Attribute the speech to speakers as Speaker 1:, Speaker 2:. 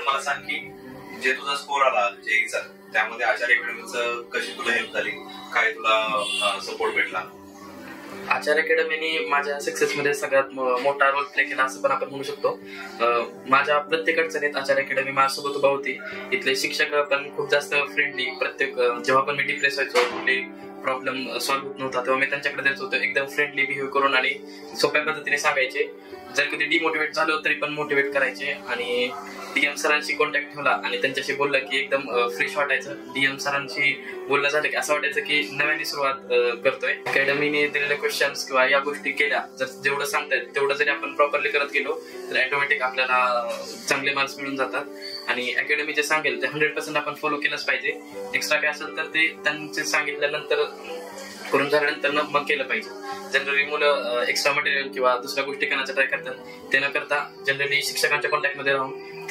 Speaker 1: मला सांग की जे तुझा स्कोर आला जेईचा त्यामध्ये आचार्य अकॅडमीचं कशी तुला हेल्प झाली, काय तुला सपोर्ट भेटला?
Speaker 2: आचार्य अकॅडमीने माझ्या सक्सेसमध्ये सगळ्यात मोठा रोल प्ले केला असं पण आपण म्हणू शकतो. माझ्या प्रत्येक अडचणीत आचार्य अकॅडमी माझ्यासोबत उभा होती. इथले शिक्षक पण खूप जास्त फ्रेंडली. जेव्हा पण मी डिप्रेस व्हायचो, कुठले प्रॉब्लेम सॉल्व्ह होत नव्हता तेव्हा मी त्यांच्याकडे जायचो होतो. एकदम फ्रेंडली बिहेव करून आणि सोप्या पद्धतीने सांगायचे. जर कधी डिमोटिवेट झालो तरी पण मोटिवेट करायचे. आणि डीएम सरांशी कॉन्टॅक्ट ठेवला आणि त्यांच्याशी बोललं की एकदम फ्रेश वाटायचं. डीएम सरांशी बोलणं झालं की असं वाटायचं की नव्याने सुरुवात करतोय. अकॅडमीने दिलेले क्वेश्चन्स किंवा या गोष्टी केल्या, जर जेवढं सांगतायत तेवढं जरी आपण प्रॉपरली करत गेलो तर ऑटोमॅटिक आपल्याला चांगले मार्क्स मिळून जातात. आणि अकॅडमी जे सांगेल ते 100% आपण फॉलो केलंच पाहिजे. एक्स्ट्रा काय असेल तर ते त्यांचे सांगितल्यानंतर करून झाल्यानंतर मग केलं पाहिजे. जनरली मुलं एक्स्ट्रा मटेरियल किंवा दुसऱ्या गोष्टी करण्याचा ट्राय करतात. ते न करता जनरली शिक्षकांच्या कॉन्टॅक्टमध्ये राहून